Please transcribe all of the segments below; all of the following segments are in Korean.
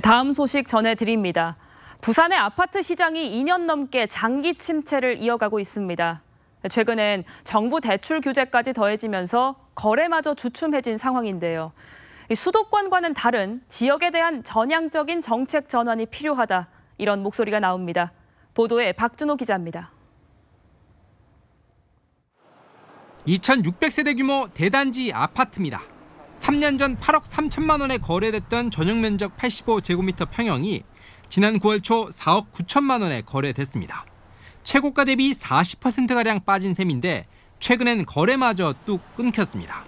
다음 소식 전해드립니다. 부산의 아파트 시장이 2년 넘게 장기 침체를 이어가고 있습니다. 최근엔 정부 대출 규제까지 더해지면서 거래마저 주춤해진 상황인데요. 수도권과는 다른 지역에 대한 전향적인 정책 전환이 필요하다, 이런 목소리가 나옵니다. 보도에 박준호 기자입니다. 2,600세대 규모 대단지 아파트입니다. 3년 전 8억 3천만 원에 거래됐던 전용 면적 85제곱미터 평형이 지난 9월 초 4억 9천만 원에 거래됐습니다. 최고가 대비 40%가량 빠진 셈인데 최근엔 거래마저 뚝 끊겼습니다.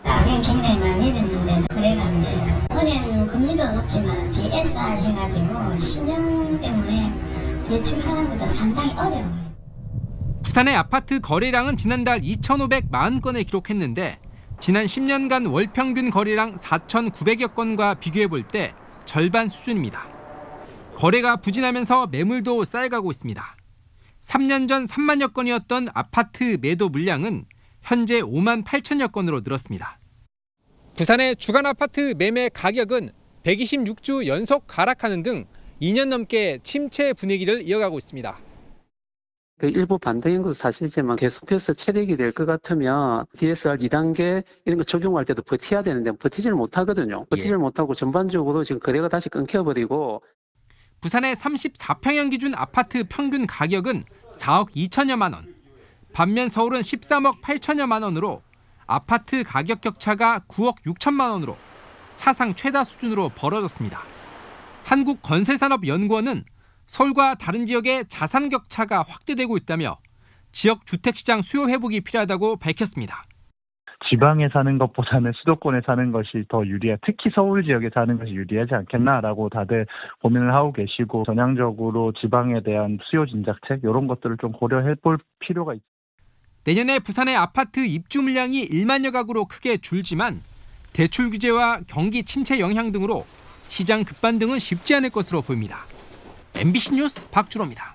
가격이 굉장히 많이 내렸는데 거래가 안 돼요. 올해는 금리도 높지만 DSR 해가지고 신용 때문에 대출하는 것도 상당히 어려워요. 부산의 아파트 거래량은 지난달 2,540건을 기록했는데 지난 10년간 월 평균 거래량 4,900여 건과 비교해볼 때 절반 수준입니다. 거래가 부진하면서 매물도 쌓여가고 있습니다. 3년 전 3만여 건이었던 아파트 매도 물량은 현재 5만 8천여 건으로 늘었습니다. 부산의 주간 아파트 매매 가격은 126주 연속 하락하는 등 2년 넘게 침체 분위기를 이어가고 있습니다. 일부 반등인 것도 사실이지만 계속해서 체력이 될 것 같으면 DSR 2단계 이런 거 적용할 때도 버텨야 되는데 버티지를 못하거든요. 버티지를 못하고 전반적으로 지금 거래가 다시 끊겨버리고. 부산의 34평형 기준 아파트 평균 가격은 4억 2천여만 원. 반면 서울은 13억 8천여만 원으로 아파트 가격 격차가 9억 6천만 원으로 사상 최다 수준으로 벌어졌습니다. 한국건설산업연구원은 서울과 다른 지역의 자산 격차가 확대되고 있다며 지역 주택시장 수요 회복이 필요하다고 밝혔습니다. 지방에 사는 것보다는 수도권에 사는 것이 더 유리해, 특히 서울 지역에 사는 것이 유리하지 않겠나라고 다들 고민을 하고 계시고 전향적으로 지방에 대한 수요 진작책 이런 것들을 좀 고려해 볼 필요가 있습니다. 내년에 부산의 아파트 입주 물량이 1만여 가구로 크게 줄지만 대출 규제와 경기 침체 영향 등으로 시장 급반등은 쉽지 않을 것으로 보입니다. MBC 뉴스 박준호입니다.